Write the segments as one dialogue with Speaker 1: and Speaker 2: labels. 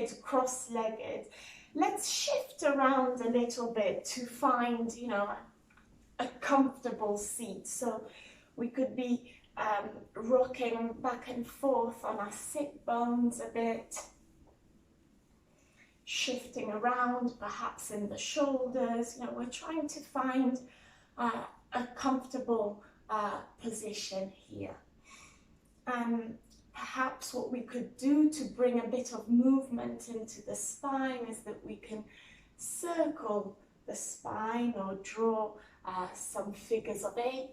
Speaker 1: seated, cross-legged, let's shift around a little bit to find, you know, a comfortable seat. So we could be rocking back and forth on our sit bones a bit, shifting around, perhaps in the shoulders. You know, we're trying to find a comfortable position here. Perhaps what we could do to bring a bit of movement into the spine is that we can circle the spine or draw some figures of 8.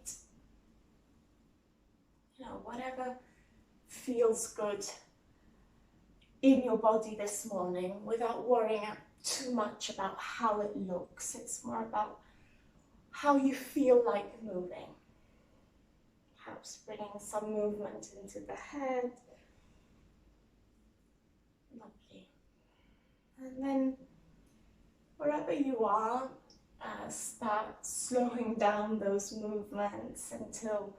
Speaker 1: You know, whatever feels good in your body this morning without worrying too much about how it looks. It's more about how you feel like moving. Perhaps bringing some movement into the head. Lovely. And then wherever you are, start slowing down those movements until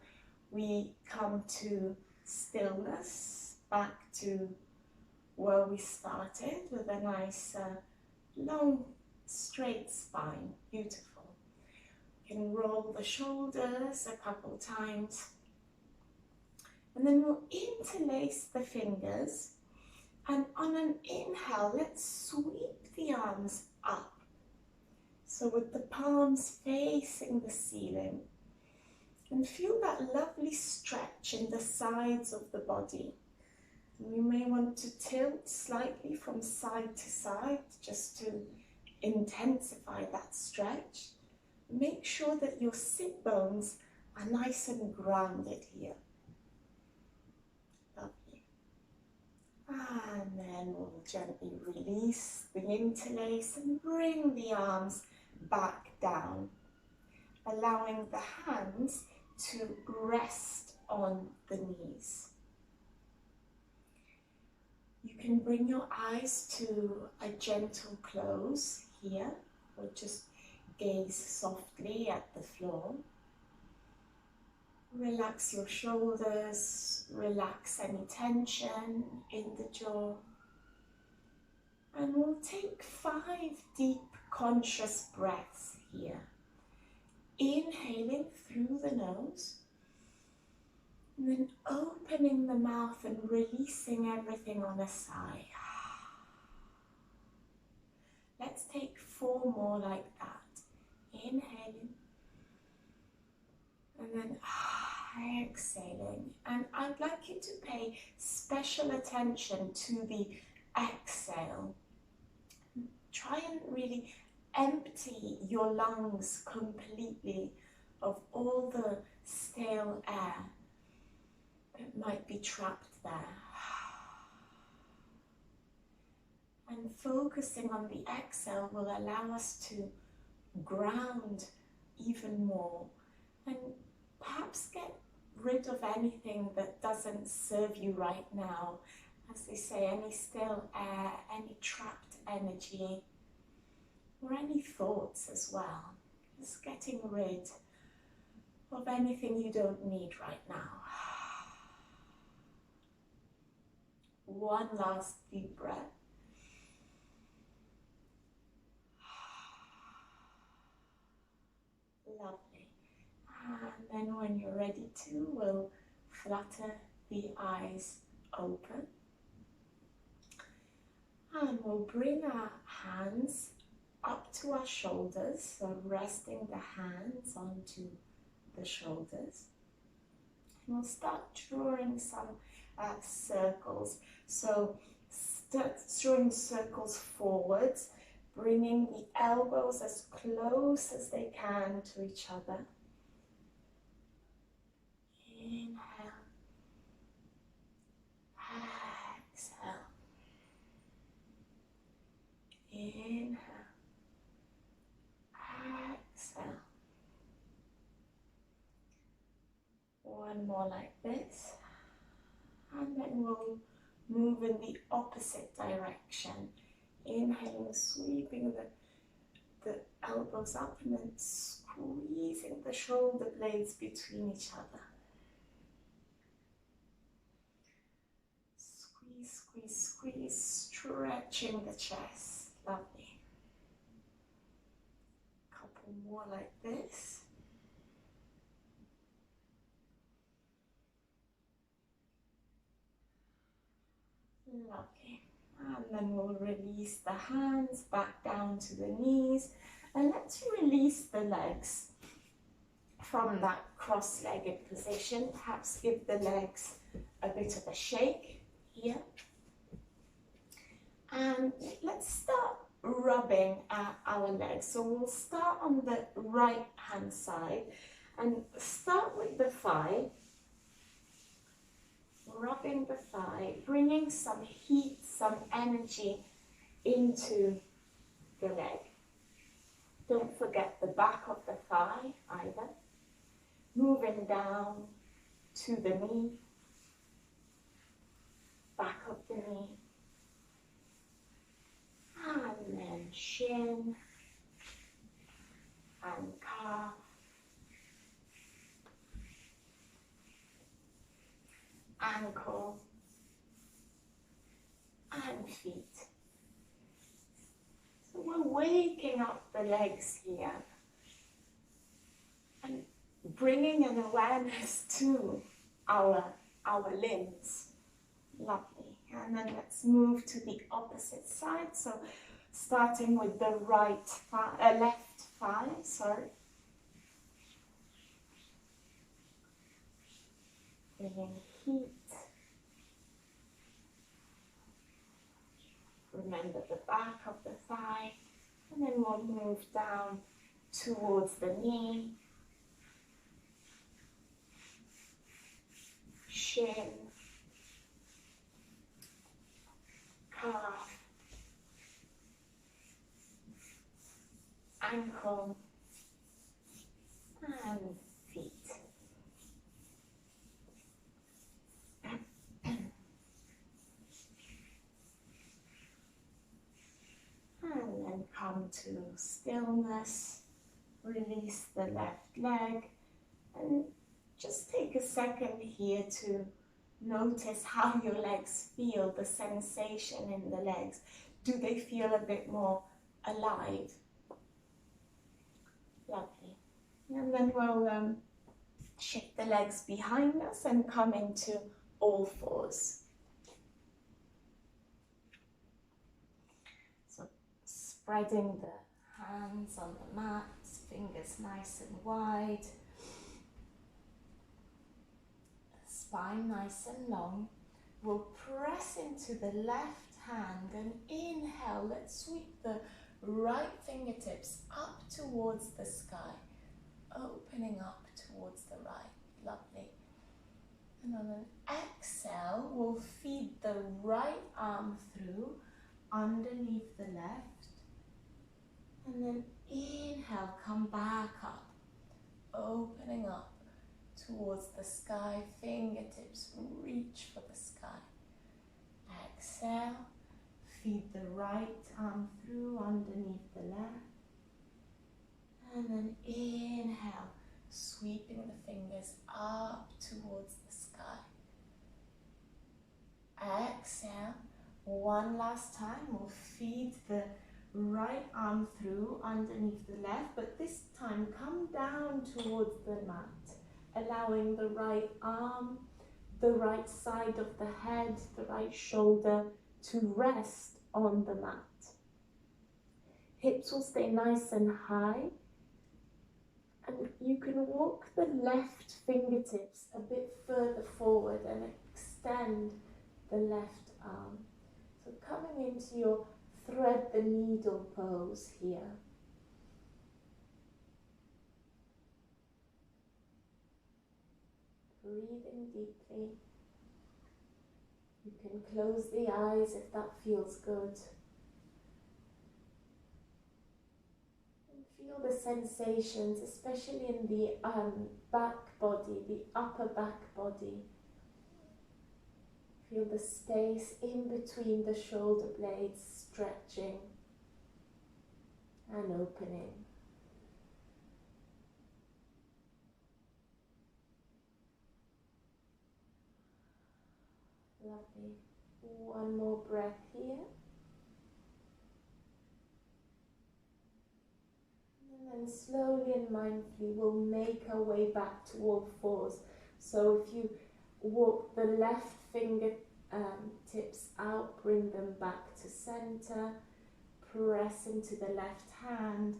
Speaker 1: we come to stillness, back to where we started with a nice long straight spine. Beautiful. You can roll the shoulders a couple times, and then we'll interlace the fingers, and on an inhale let's sweep the arms up, so with the palms facing the ceiling, and feel that lovely stretch in the sides of the body. You may want to tilt slightly from side to side just to intensify that stretch. Make sure that your sit bones are nice and grounded here. Lovely. And then we'll gently release the interlace and bring the arms back down, allowing the hands to rest on the knees. You can bring your eyes to a gentle close here, or just gaze softly at the floor. Relax your shoulders, relax any tension in the jaw. And we'll take 5 deep conscious breaths here. Inhaling through the nose, and then opening the mouth and releasing everything on a sigh. Let's take 4 more like that. Inhaling, and then exhaling. And I'd like you to pay special attention to the exhale. Try and really empty your lungs completely of all the stale air that might be trapped there. And focusing on the exhale will allow us to ground even more and perhaps get rid of anything that doesn't serve you right now. As they say, any stale air, any trapped energy, or any thoughts as well. Just getting rid of anything you don't need right now. One last deep breath. Lovely. And then when you're ready to, we'll flutter the eyes open. And we'll bring our hands up to our shoulders, so resting the hands onto the shoulders. And we'll start drawing some circles. So start drawing circles forwards, bringing the elbows as close as they can to each other. Inhale. Exhale. Inhale. Exhale. One more like this. And then we'll move in the opposite direction. Inhaling, sweeping the elbows up and then squeezing the shoulder blades between each other. Squeeze, squeeze, squeeze. Stretch stretching the chest. Lovely. Couple more like this. Lovely. And then we'll release the hands back down to the knees. And let's release the legs from that cross-legged position. Perhaps give the legs a bit of a shake here. And let's start rubbing our legs. So we'll start on the right hand side and start with the thigh. Rubbing the thigh, bringing some heat, some energy into the leg. Don't forget the back of the thigh either. Moving down to the knee, back of the knee, and then shin and calf, ankle and feet. So we're waking up the legs here and bringing an awareness to our limbs. Lovely. And then let's move to the opposite side. So starting with the left thigh, sorry. Bringing heat. Remember the back of the thigh. And then we'll move down towards the knee. Shin. Calf. Ankle. And feet. And then come to stillness, release the left leg, and just take a second here to notice how your legs feel, the sensation in the legs. Do they feel a bit more alive? Lovely. And then we'll shift the legs behind us and come into all fours. Spreading the hands on the mat, fingers nice and wide, spine nice and long. We'll press into the left hand and inhale. Let's sweep the right fingertips up towards the sky, opening up towards the right. Lovely. And on an exhale, we'll feed the right arm through underneath the left. And then inhale, come back up, opening up towards the sky, fingertips reach for the sky. Exhale, feed the right arm through underneath the left. And then inhale, sweeping the fingers up towards the sky. Exhale, one last time, we'll feed the right arm through underneath the left, but this time come down towards the mat, allowing the right arm, the right side of the head, the right shoulder to rest on the mat. Hips will stay nice and high, and you can walk the left fingertips a bit further forward and extend the left arm. So coming into your thread the needle pose here. Breathing deeply. You can close the eyes if that feels good. And feel the sensations, especially in the back body, the upper back body. Feel the space in between the shoulder blades stretching and opening. Lovely. One more breath here. slowly and mindfully we'll make our way back to all fours. So if you walk the left finger tips out, bring them back to center, press into the left hand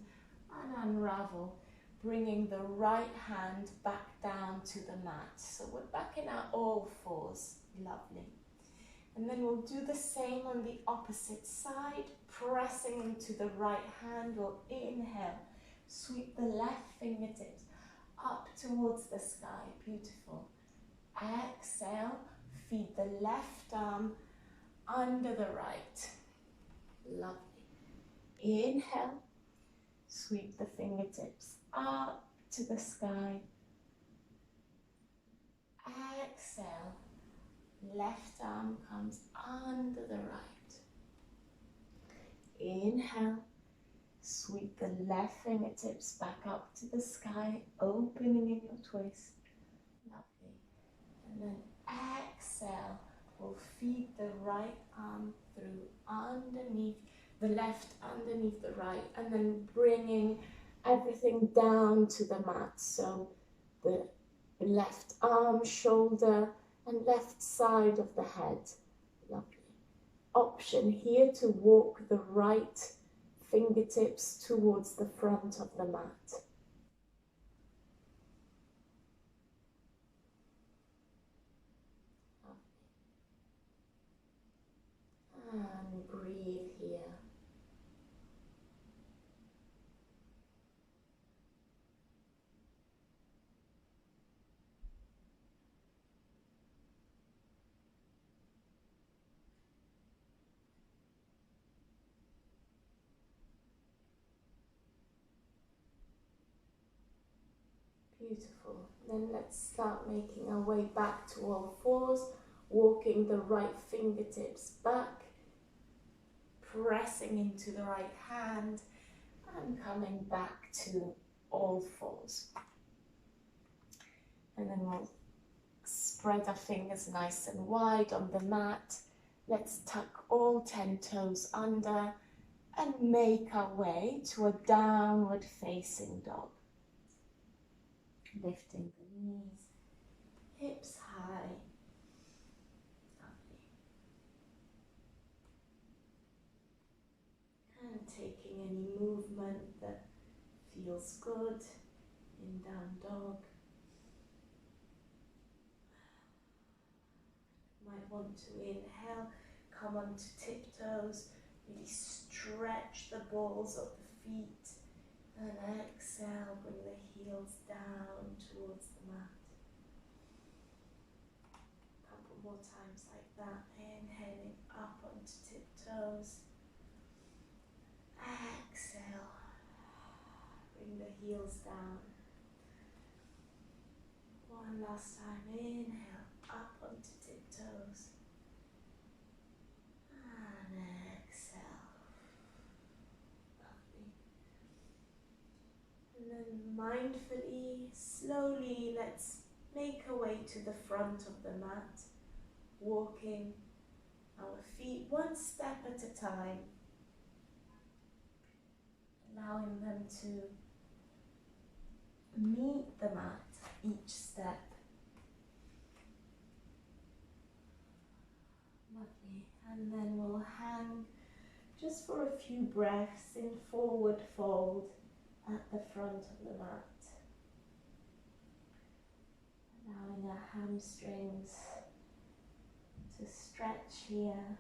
Speaker 1: and unravel, bringing the right hand back down to the mat. So we're back in our all fours. Lovely. And then we'll do the same on the opposite side, pressing into the right hand. We'll inhale, sweep the left fingertips up towards the sky. Beautiful. Exhale, feed the left arm under the right. Lovely. Inhale, sweep the fingertips up to the sky. Exhale, left arm comes under the right. Inhale, sweep the left fingertips back up to the sky, opening in your twist. Lovely. And then exhale, we'll feed the right arm through underneath, the left underneath the right, and then bringing everything down to the mat. So the left arm, shoulder, and left side of the head. Lovely. Option here to walk the right fingertips towards the front of the mat. And breathe here. Beautiful. Then let's start making our way back to all fours, walking the right fingertips back, pressing into the right hand, and coming back to all fours. And then we'll spread our fingers nice and wide on the mat. Let's tuck all 10 toes under and make our way to a downward facing dog. Lifting the knees, hips high. Lovely. And taking any movement that feels good in down dog. Might want to inhale, come onto tiptoes, really stretch the balls of the feet. And exhale, bring the heels down towards the mat. A couple more times like that. Inhaling up onto tiptoes. Exhale. Bring the heels down. One last time. Inhale up onto tiptoes. And exhale. And then mindfully, slowly, let's make our way to the front of the mat, walking our feet one step at a time, allowing them to meet the mat each step. Lovely. And then we'll hang just for a few breaths in forward fold at the front of the mat, allowing our hamstrings to stretch here,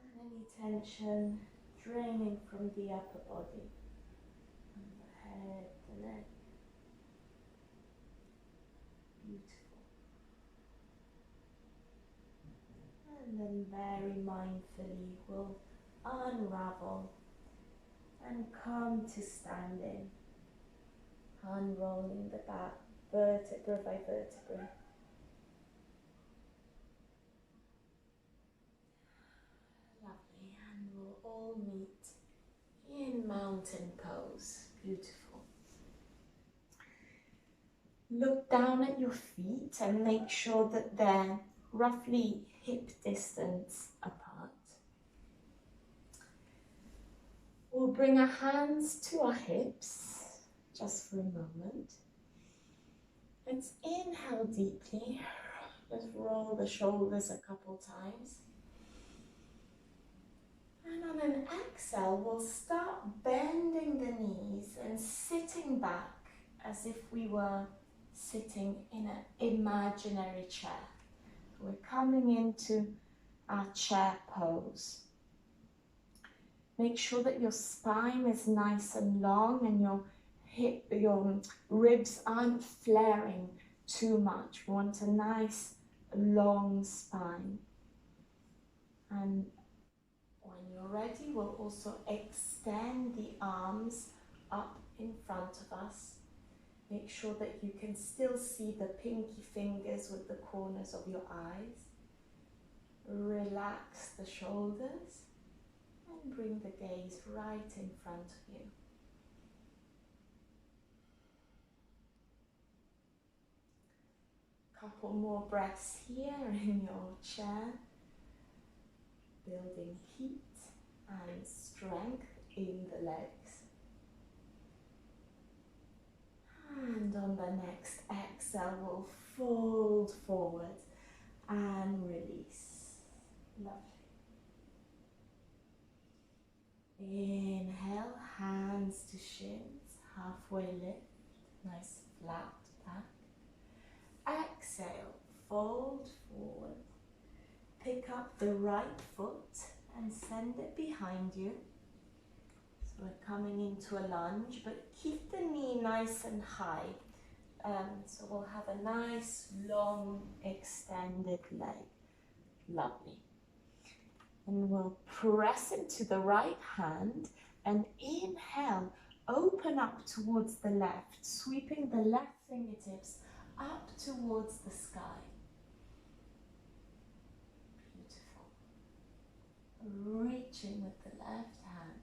Speaker 1: and any tension draining from the upper body, and the head, the neck. Beautiful. And then very mindfully we'll unravel and come to standing, unrolling the back vertebra by vertebra. Lovely, and we'll all meet in mountain pose. Beautiful. Look down at your feet and make sure that they're roughly hip distance apart. We'll bring our hands to our hips just for a moment. Let's inhale deeply. Let's roll the shoulders a couple times. And on an exhale, we'll start bending the knees and sitting back as if we were sitting in an imaginary chair. We're coming into our chair pose. Make sure that your spine is nice and long and your ribs aren't flaring too much. We want a nice long spine. And when you're ready, we'll also extend the arms up in front of us. Make sure that you can still see the pinky fingers with the corners of your eyes. Relax the shoulders and bring the gaze right in front of you. Couple more breaths here in your chair, building heat and strength in the legs. And on the next exhale, we'll fold forward and release. Lovely. Inhale, hands to shins, halfway lift, nice flat back. Exhale, fold forward. Pick up the right foot and send it behind you. So we're coming into a lunge, but keep the knee nice and high. So we'll have a nice, long, extended leg. Lovely. And we'll press into the right hand and inhale, open up towards the left, sweeping the left fingertips up towards the sky. Beautiful. Reaching with the left hand.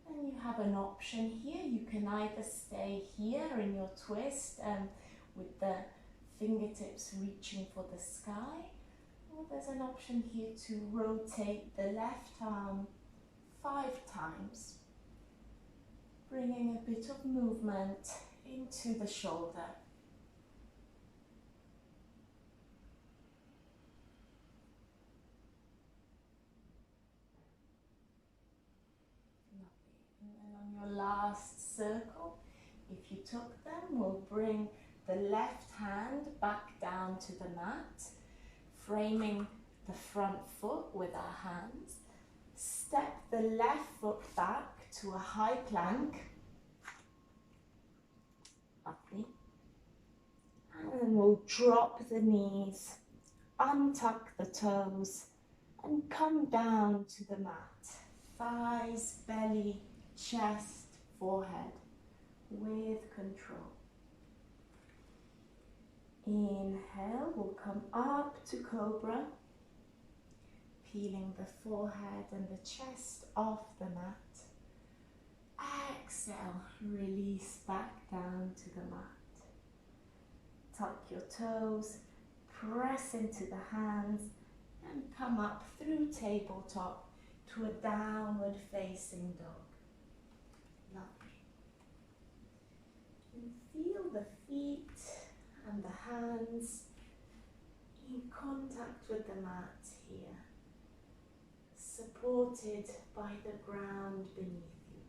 Speaker 1: And you have an option here. You can either stay here in your twist with the fingertips reaching for the sky, or there's an option here to rotate the left arm 5 times, bringing a bit of movement into the shoulder. Your last circle, if you took them, we'll bring the left hand back down to the mat, framing the front foot with our hands. Step the left foot back to a high plank. Lovely. And then we'll drop the knees, untuck the toes, and come down to the mat. Thighs, belly, chest, forehead, with control. Inhale, we'll come up to cobra, peeling the forehead and the chest off the mat. Exhale, release back down to the mat. Tuck your toes, press into the hands, and come up through tabletop to a downward facing dog. Lovely. And feel the feet and the hands in contact with the mat here, supported by the ground beneath you.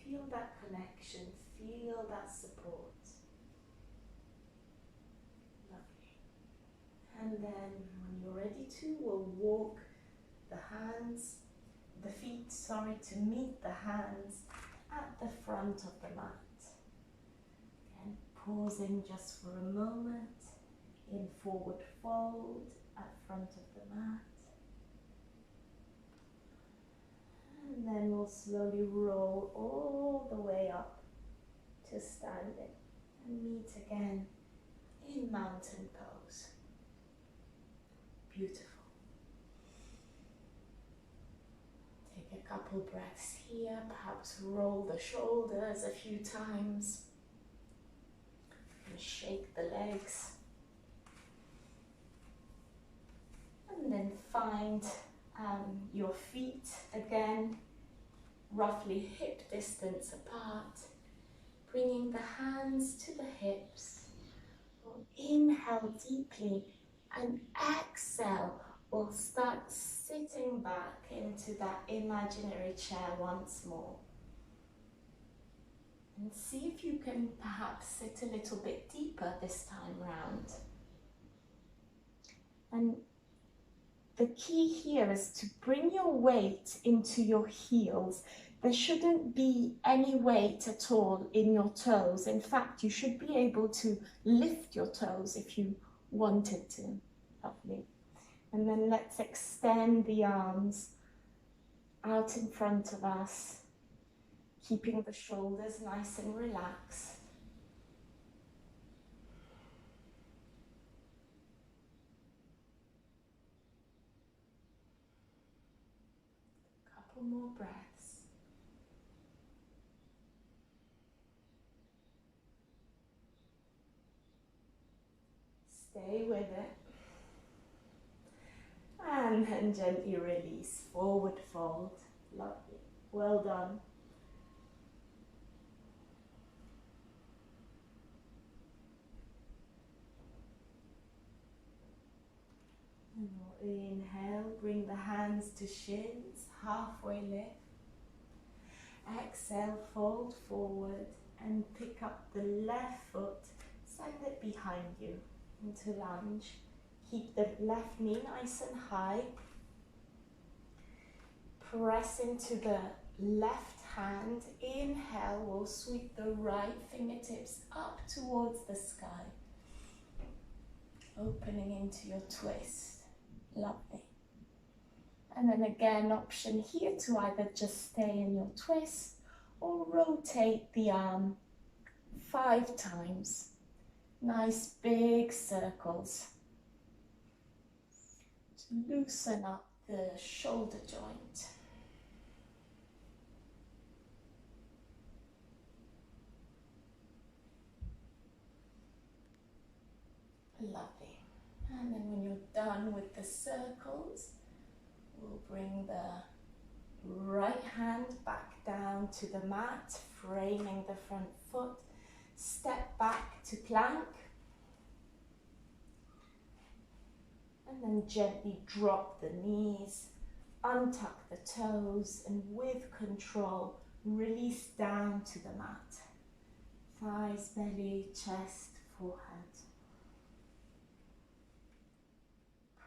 Speaker 1: Feel that connection, feel that support. Lovely. And then when you're ready to, we'll walk the feet to meet the hands at the front of the mat. Again, pausing just for a moment in forward fold at front of the mat. And then we'll slowly roll all the way up to standing and meet again in mountain pose. Beautiful. Take a couple breaths here, perhaps roll the shoulders a few times and shake the legs. And then find your feet again roughly hip distance apart, bringing the hands to the hips. We'll inhale deeply and exhale. We'll start sitting back into that imaginary chair once more. And see if you can perhaps sit a little bit deeper this time round. And the key here is to bring your weight into your heels. There shouldn't be any weight at all in your toes. In fact, you should be able to lift your toes if you wanted to. Lovely. And then let's extend the arms out in front of us, keeping the shoulders nice and relaxed. Couple more breaths. Stay with it. And then gently release, forward fold. Lovely. Well done. And we'll inhale, bring the hands to shins, halfway lift. Exhale, fold forward and pick up the left foot, send it behind you into lunge. Keep the left knee nice and high. Press into the left hand. Inhale, we'll sweep the right fingertips up towards the sky. Opening into your twist. Lovely. And then again, option here to either just stay in your twist or rotate the arm 5 times. Nice big circles to loosen up the shoulder joint. Lovely. And then when you're done with the circles, we'll bring the right hand back down to the mat, framing the front foot. Step back to plank. And then gently drop the knees, untuck the toes, and with control, release down to the mat. Thighs, belly, chest, forehead.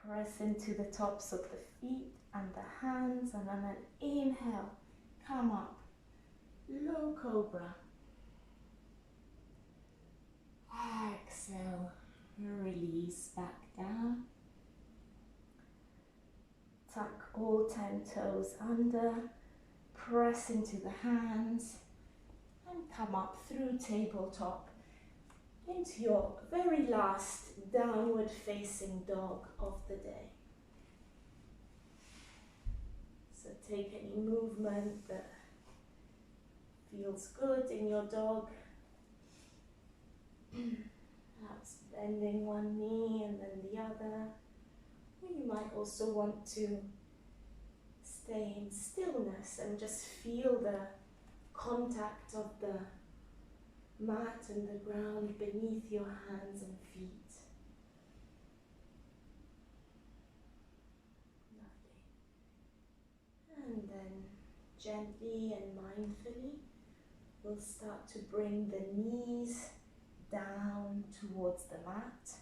Speaker 1: Press into the tops of the feet and the hands, and on an inhale, come up, low cobra. Exhale, release back down. Tuck all 10 toes under, press into the hands, and come up through tabletop into your very last downward facing dog of the day. So take any movement that feels good in your dog. Perhaps bending one knee and then the other. Or you might also want to stay in stillness and just feel the contact of the mat and the ground beneath your hands and feet. Lovely. And then gently and mindfully, we'll start to bring the knees down towards the mat.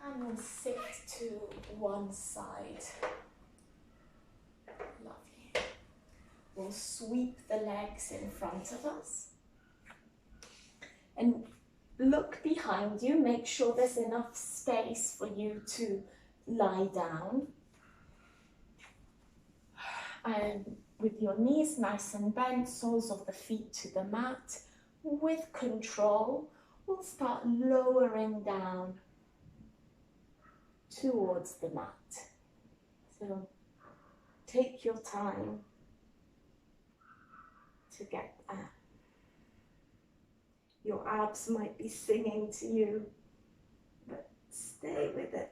Speaker 1: And we'll sit to one side. Lovely. We'll sweep the legs in front of us. And look behind you, make sure there's enough space for you to lie down. And with your knees nice and bent, soles of the feet to the mat, with control, we'll start lowering down towards the mat. So take your time to get there. Your abs might be singing to you, but stay with it.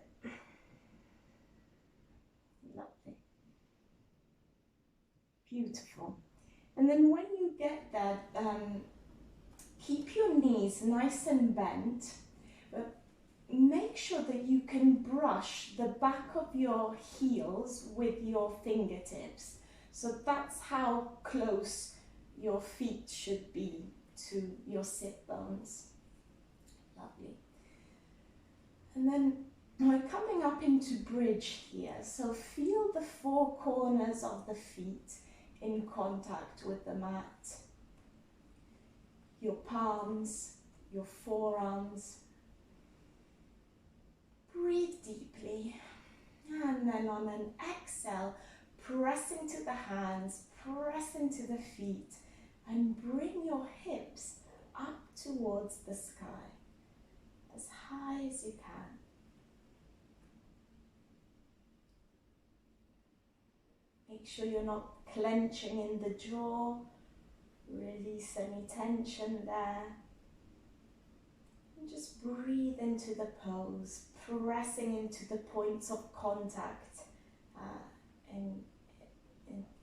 Speaker 1: Lovely. Beautiful. And then when you get there, keep your knees nice and bent, but make sure that you can brush the back of your heels with your fingertips. So that's how close your feet should be to your sit bones. Lovely. And then we're coming up into bridge here. So feel the four corners of the feet in contact with the mat. Your palms, your forearms. Breathe deeply. And then on an exhale, press into the hands, press into the feet, and bring your hips up towards the sky, as high as you can. Make sure you're not clenching in the jaw. Release any tension there. And just breathe into the pose, pressing into the points of contact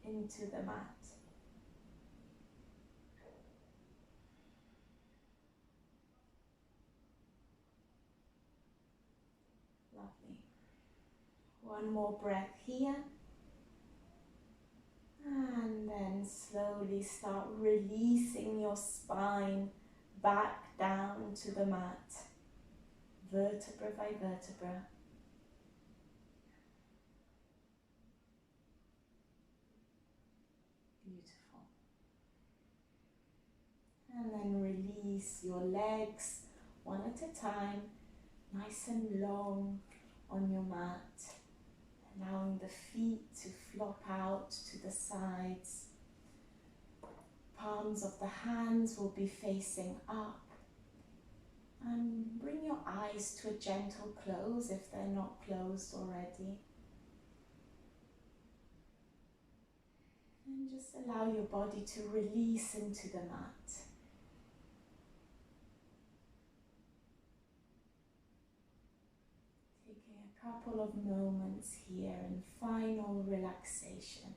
Speaker 1: into the mat. Lovely. One more breath here. And then slowly start releasing your spine back down to the mat, vertebra by vertebra. Beautiful. And then release your legs one at a time, nice and long on your mat. Allowing the feet to flop out to the sides. Palms of the hands will be facing up. And bring your eyes to a gentle close if they're not closed already. And just allow your body to release into the mat. Couple of moments here in final relaxation.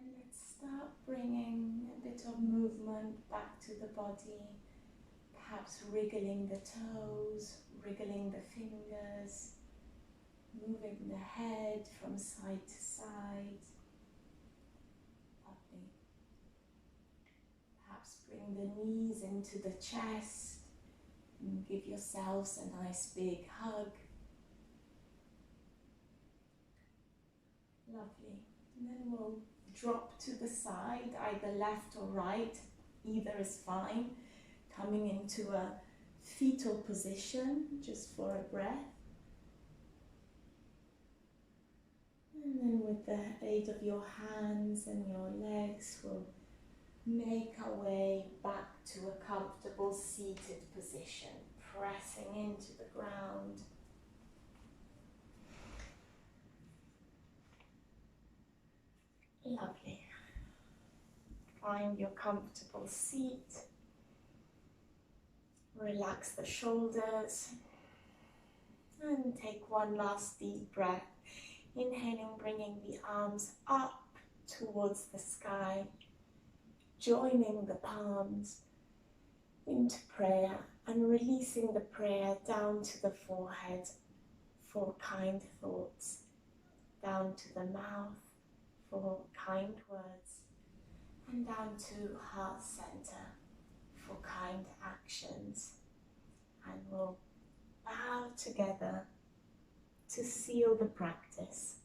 Speaker 1: And let's start bringing a bit of movement back to the body, perhaps wriggling the toes, wriggling the fingers, moving the head from side to side. Lovely. Perhaps bring the knees into the chest and give yourselves a nice big hug. Lovely. And then we'll drop to the side, either left or right, either is fine. Coming into a fetal position, just for a breath. And then with the aid of your hands and your legs, we'll make our way back to a comfortable seated position, pressing into the ground. Lovely. Find your comfortable seat. Relax the shoulders. And take one last deep breath. Inhaling, bringing the arms up towards the sky. Joining the palms into prayer and releasing the prayer down to the forehead for kind thoughts. Down to the mouth for kind words, and down to heart center for kind actions, and we'll bow together to seal the practice.